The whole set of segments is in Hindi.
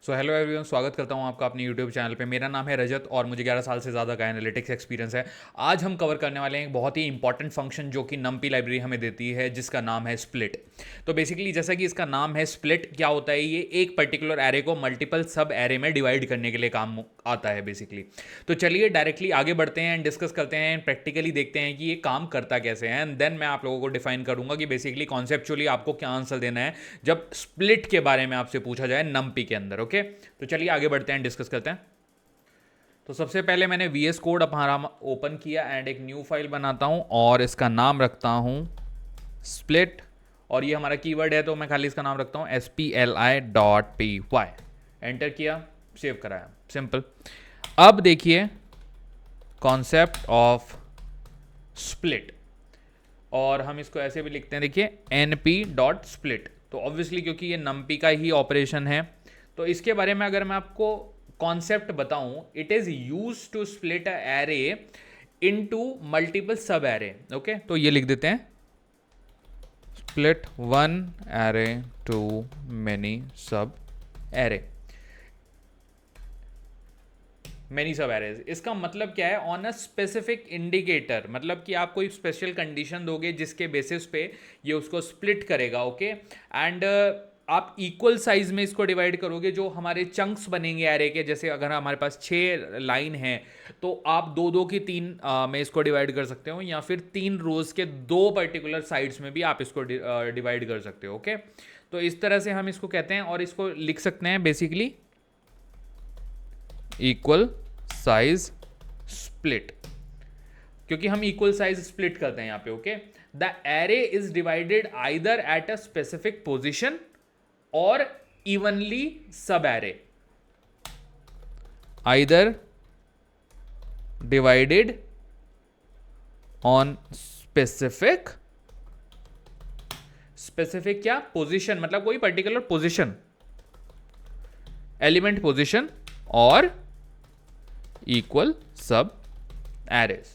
सो हेलो एवरीवन, स्वागत करता हूं आपका अपने यूट्यूब चैनल पे। मेरा नाम है रजत और मुझे 11 साल से ज़्यादा का एनालिटिक्स एक्सपीरियंस है। आज हम कवर करने वाले हैं एक बहुत ही इंपॉर्टेंट फंक्शन जो कि नमपी लाइब्रेरी हमें देती है, जिसका नाम है स्प्लिट। तो बेसिकली जैसा कि इसका नाम है स्प्लिट, क्या होता है ये एक पर्टिकुलर एरे को मल्टीपल सब एरे में डिवाइड करने के लिए काम आता है बेसिकली। तो चलिए डायरेक्टली आगे बढ़ते हैं एंड डिस्कस करते हैं, प्रैक्टिकली देखते हैं कि ये काम करता कैसे है, एंड देन मैं आप लोगों को डिफाइन करूंगा कि बेसिकली कॉन्सेप्चुअली आपको क्या आंसर देना है जब स्प्लिट के बारे में आपसे पूछा जाए नमपी के अंदर। ओके, तो चलिए आगे बढ़ते हैं, डिस्कस करते हैं। तो सबसे पहले मैंने VS कोड हमारा ओपन किया एंड एक न्यू फाइल बनाता हूं और इसका नाम रखता हूं स्प्लिट। और ये हमारा कीवर्ड है तो मैं खाली इसका नाम रखता हूं spli.py। एंटर किया, सेव कराया, सिंपल। अब देखिए कॉन्सेप्ट ऑफ स्प्लिट, और हम इसको ऐसे भी लिखते हैं, देखिए np.split। तो ऑब्वियसली क्योंकि ये नमपी का ही ऑपरेशन है, तो इसके बारे में अगर मैं आपको कॉन्सेप्ट बताऊं, it is use to split a array into multiple sub array. Okay, तो ये लिख देते हैं split one array to many sub array, many sub arrays. इसका मतलब क्या है? ऑन अ स्पेसिफिक इंडिकेटर, मतलब कि आप कोई स्पेशल कंडीशन दोगे जिसके बेसिस पे ये उसको स्प्लिट करेगा। ओके, एंड आप इक्वल साइज में इसको डिवाइड करोगे। जो हमारे चंक्स बनेंगे एरे के, जैसे अगर हमारे पास 6 लाइन है तो आप दो दो की 3 में इसको डिवाइड कर सकते हो, या फिर 3 रोज के 2 पर्टिकुलर साइड्स में भी आप इसको डिवाइड कर सकते हो। ओके, तो इस तरह से हम इसको कहते हैं, और इसको लिख सकते हैं बेसिकली इक्वल साइज स्प्लिट, क्योंकि हम इक्वल साइज स्प्लिट करते हैं यहां पे। Okay, the array is divided either at a specific position और इवनली सब array, either divided on specific, specific क्या? पोजिशन, मतलब कोई पर्टिकुलर पोजिशन, एलिमेंट पोजिशन और इक्वल सब एरेज।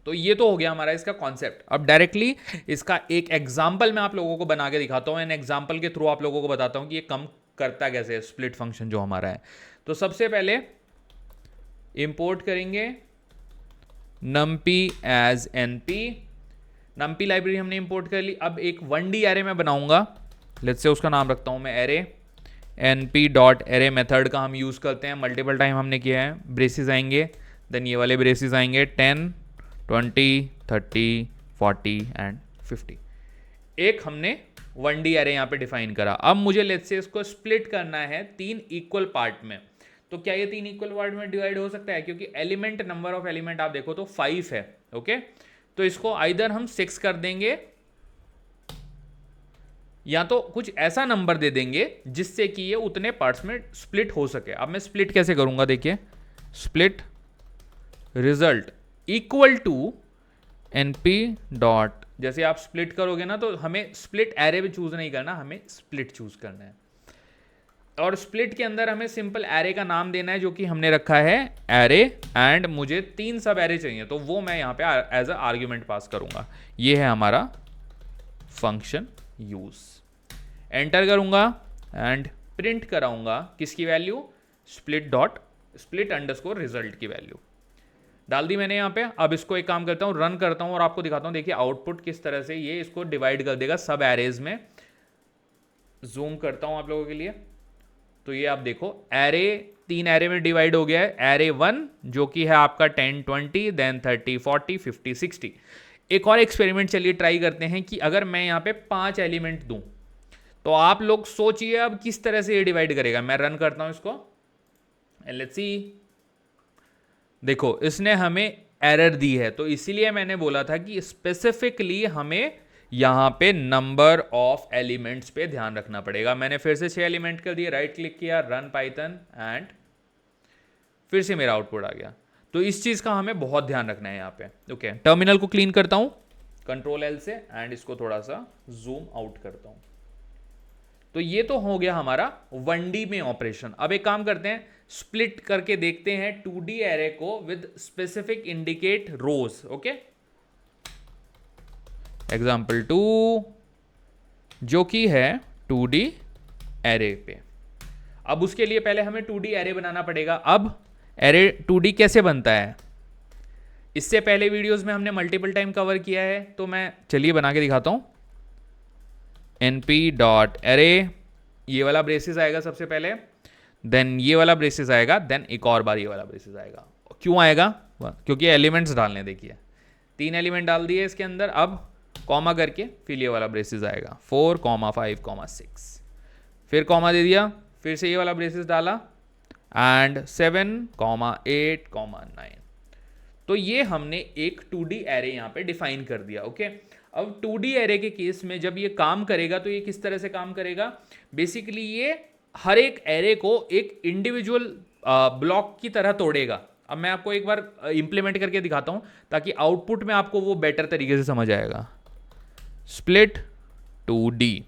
तो ये तो हो गया हमारा इसका कॉन्सेप्ट। अब डायरेक्टली इसका एक एग्जांपल मैं आप लोगों को बना के दिखाता हूं, एंड एग्जांपल के थ्रू आप लोगों को बताता हूं कि ये कम करता कैसे है स्प्लिट फंक्शन जो हमारा है। तो सबसे पहले इंपोर्ट करेंगे numpy as np। numpy library हमने इंपोर्ट कर ली। अब एक 1D एरे में बनाऊंगा, लेट्स से उसका नाम रखता हूं मैं एरे। np.array मेथड का हम यूज़ करते हैं, मल्टीपल टाइम हमने किया है। ब्रेसिस आएंगे, देन ये वाले ब्रेसिस आएंगे 10, 20, 30, 40 एंड 50। एक हमने 1D एरे यहाँ पे डिफाइन करा। अब मुझे लेट्स से इसको स्प्लिट करना है 3 इक्वल पार्ट में। तो क्या ये 3 इक्वल पार्ट में डिवाइड हो सकता है? क्योंकि एलिमेंट, नंबर ऑफ एलिमेंट आप देखो तो 5 है। ओके, तो इसको आइदर हम 6 कर देंगे, या तो कुछ ऐसा नंबर दे देंगे जिससे कि ये उतने पार्ट्स में स्प्लिट हो सके। अब मैं स्प्लिट कैसे करूंगा, देखिए split result equal to np dot, जैसे आप स्प्लिट करोगे ना, तो हमें स्प्लिट एरे भी चूज नहीं करना, हमें स्प्लिट चूज करना है। और स्प्लिट के अंदर हमें सिंपल एरे का नाम देना है, जो कि हमने रखा है एरे, एंड मुझे 3 सब एरे चाहिए, तो वो मैं यहां पे एज अ आर्ग्यूमेंट पास करूंगा। ये है हमारा फंक्शन यूज। एंटर करूंगा एंड प्रिंट कराऊंगा किसकी वैल्यू? स्प्लिट अंडरस्कोर रिजल्ट की वैल्यू डाल दी मैंने यहाँ पे। अब इसको एक काम करता हूँ, रन करता हूँ और आपको दिखाता हूँ। देखिए आउटपुट किस तरह से ये इसको डिवाइड कर देगा सब एरेज में। जूम करता हूँ आप लोगों के लिए, तो ये आप देखो एरे 3 एरे में डिवाइड हो गया है। एरे 1 जो कि है आपका 10, 20, देन 30, 40, 50, 60। एक और एक्सपेरिमेंट चलिए ट्राई करते हैं कि अगर मैं यहाँ पे 5 एलिमेंट दूं, तो आप लोग सोचिए अब किस तरह से ये डिवाइड करेगा। मैं रन करता हूं इसको, लेट्स सी। देखो इसने हमें एरर दी है, तो इसीलिए मैंने बोला था कि स्पेसिफिकली हमें यहां पे नंबर ऑफ एलिमेंट्स पे ध्यान रखना पड़ेगा। मैंने फिर से 6 एलिमेंट कर दिए, राइट क्लिक किया, रन पाइथन, एंड फिर से मेरा आउटपुट आ गया। तो इस चीज का हमें बहुत ध्यान रखना है यहाँ पे। ओके, टर्मिनल को क्लीन करता हूं Ctrl L से, एंड इसको थोड़ा सा जूम आउट करता हूं। तो ये तो हो गया हमारा 1D में ऑपरेशन। अब एक काम करते हैं, स्प्लिट करके देखते हैं 2D एरे को with specific indicate rows. Okay, example 2 जो कि है 2D एरे पे। अब उसके लिए पहले हमें 2D एरे बनाना पड़ेगा। अब एरे 2D कैसे बनता है, इससे पहले वीडियोस में हमने मल्टीपल टाइम कवर किया है, तो मैं चलिए बना के दिखाता हूँ। np.array, ये वाला ब्रेसेस आएगा सबसे पहले, देन ये वाला ब्रेसेस आएगा, देन एक और बार ये वाला ब्रेसेस आएगा। क्यों आएगा, क्योंकि एलिमेंट्स डालने, देखिए 3 एलिमेंट डाल दिए इसके अंदर। अब कॉमा करके फिर ये वाला ब्रेसेस आएगा 4, 5, 6, फिर कॉमा दे दिया, फिर से ये वाला ब्रेसेस डाला एंड 7, 8, 9। तो ये हमने एक 2D एरे यहाँ पे डिफाइन कर दिया। ओके, अब 2D एरे के केस में जब ये काम करेगा तो ये किस तरह से काम करेगा, बेसिकली ये हर एक एरे को एक इंडिविजुअल ब्लॉक की तरह तोड़ेगा। अब मैं आपको एक बार इंप्लीमेंट करके दिखाता हूँ ताकि आउटपुट में आपको वो बेटर तरीके से समझ आएगा। स्प्लिट 2D,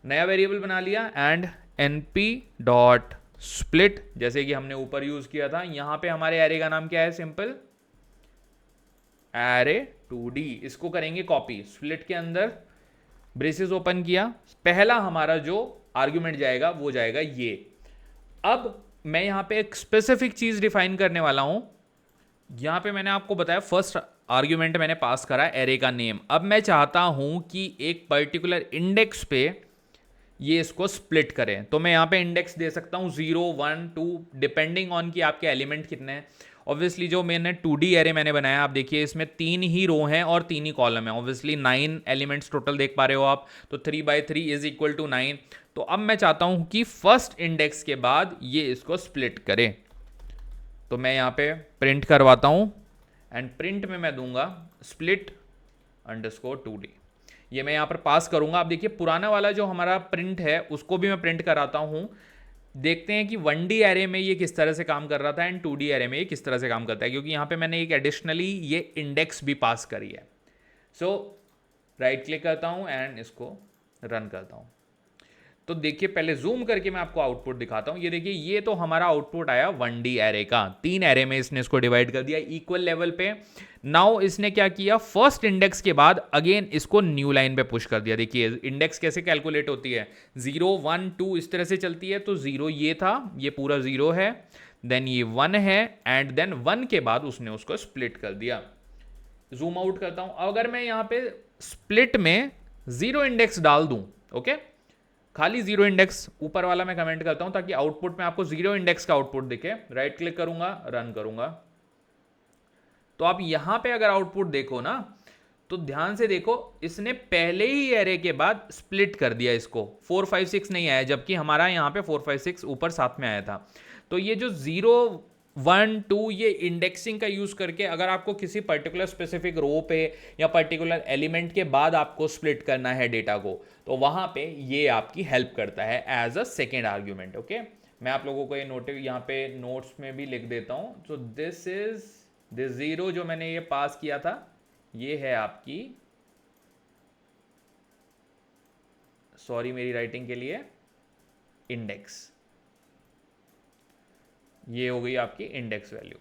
नया वेरिएबल बना लिया एंड np.split, जैसे कि हमने ऊपर यूज किया था। यहां पे हमारे एरे का नाम क्या है, सिंपल एरे 2D। इसको करेंगे कॉपी, स्प्लिट के अंदर ब्रेसेस ओपन किया, पहला हमारा जो आर्ग्यूमेंट जाएगा वो जाएगा ये। अब मैं यहां पे एक स्पेसिफिक चीज डिफाइन करने वाला हूं। यहां पे मैंने आपको बताया फर्स्ट आर्ग्यूमेंट मैंने पास करा एरे का नेम। अब मैं चाहता हूं कि एक पर्टिकुलर इंडेक्स पे ये इसको स्प्लिट करें, तो मैं यहाँ पे इंडेक्स दे सकता हूँ 0, 1, 2 डिपेंडिंग ऑन कि आपके एलिमेंट कितने हैं। ऑब्वियसली जो मैंने 2D एरे मैंने बनाया, आप देखिए इसमें 3 ही रो हैं और 3 ही कॉलम है। ऑब्वियसली 9 एलिमेंट्स टोटल देख पा रहे हो आप, तो 3/3 इज इक्वल टू 9। तो अब मैं चाहता हूँ कि फर्स्ट इंडेक्स के बाद ये इसको स्प्लिट करे, तो मैं यहाँ पे प्रिंट करवाता हूँ एंड प्रिंट में मैं दूंगा split _ 2D। ये मैं यहाँ पर पास करूंगा। आप देखिए पुराना वाला जो हमारा प्रिंट है उसको भी मैं प्रिंट कराता हूँ। देखते हैं कि 1D एरे में ये किस तरह से काम कर रहा था एंड 2D एरे में ये किस तरह से काम करता है, क्योंकि यहाँ पे मैंने एक एडिशनली ये इंडेक्स भी पास करी है। सो राइट क्लिक करता हूँ एंड इसको रन करता हूँ। तो देखिए पहले जूम करके मैं आपको आउटपुट दिखाता हूँ। ये देखिए ये तो हमारा आउटपुट आया 1D एरे का, 3 एरे में इसने इसको डिवाइड कर दिया इक्वल लेवल पे। नाउ इसने क्या किया, फर्स्ट इंडेक्स के बाद अगेन इसको न्यू लाइन पे पुश कर दिया। देखिए इंडेक्स कैसे कैलकुलेट होती है, 0, 1, 2 इस तरह से चलती है। तो 0 ये था, ये पूरा 0 है, देन ये 1 है एंड देन 1 के बाद उसने उसको स्प्लिट कर दिया। जूम आउट करता हूं, अगर मैं यहाँ पे स्प्लिट में 0 इंडेक्स डाल दूं, ओके, खाली 0 इंडेक्स ऊपर वाला मैं कमेंट करता हूं ताकि आउटपुट में आपको 0 इंडेक्स का आउटपुट दिखे। राइट क्लिक करूंगा, रन करूंगा, तो आप यहां पे अगर आउटपुट देखो ना, तो ध्यान से देखो इसने पहले ही एरे के बाद स्प्लिट कर दिया इसको। 4, 5, 6 नहीं आया, जबकि हमारा यहाँ पे 4, 5, 6 ऊपर साथ में आया था। तो ये जो 0, 1, 2 ये इंडेक्सिंग का यूज करके अगर आपको किसी पर्टिकुलर स्पेसिफिक रो पे या पर्टिकुलर एलिमेंट के बाद आपको स्प्लिट करना है डेटा को, तो वहां पे ये आपकी हेल्प करता है as a second argument. Okay, मैं आप लोगों को ये नोट यहाँ पे नोट्स में भी लिख देता हूँ। सो दिस 0 जो मैंने ये पास किया था, ये है आपकी, सॉरी मेरी राइटिंग के लिए, इंडेक्स। ये हो गई आपकी index value.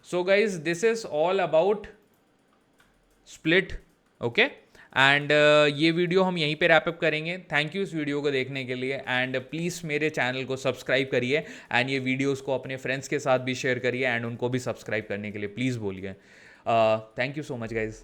So guys this is all about split. Okay, and ये वीडियो हम यहीं पे रैपअप करेंगे। थैंक यू इस वीडियो को देखने के लिए एंड प्लीज़ मेरे चैनल को सब्सक्राइब करिए एंड ये वीडियोस को अपने फ्रेंड्स के साथ भी शेयर करिए एंड उनको भी सब्सक्राइब करने के लिए प्लीज़ बोलिए। Thank you so much guys.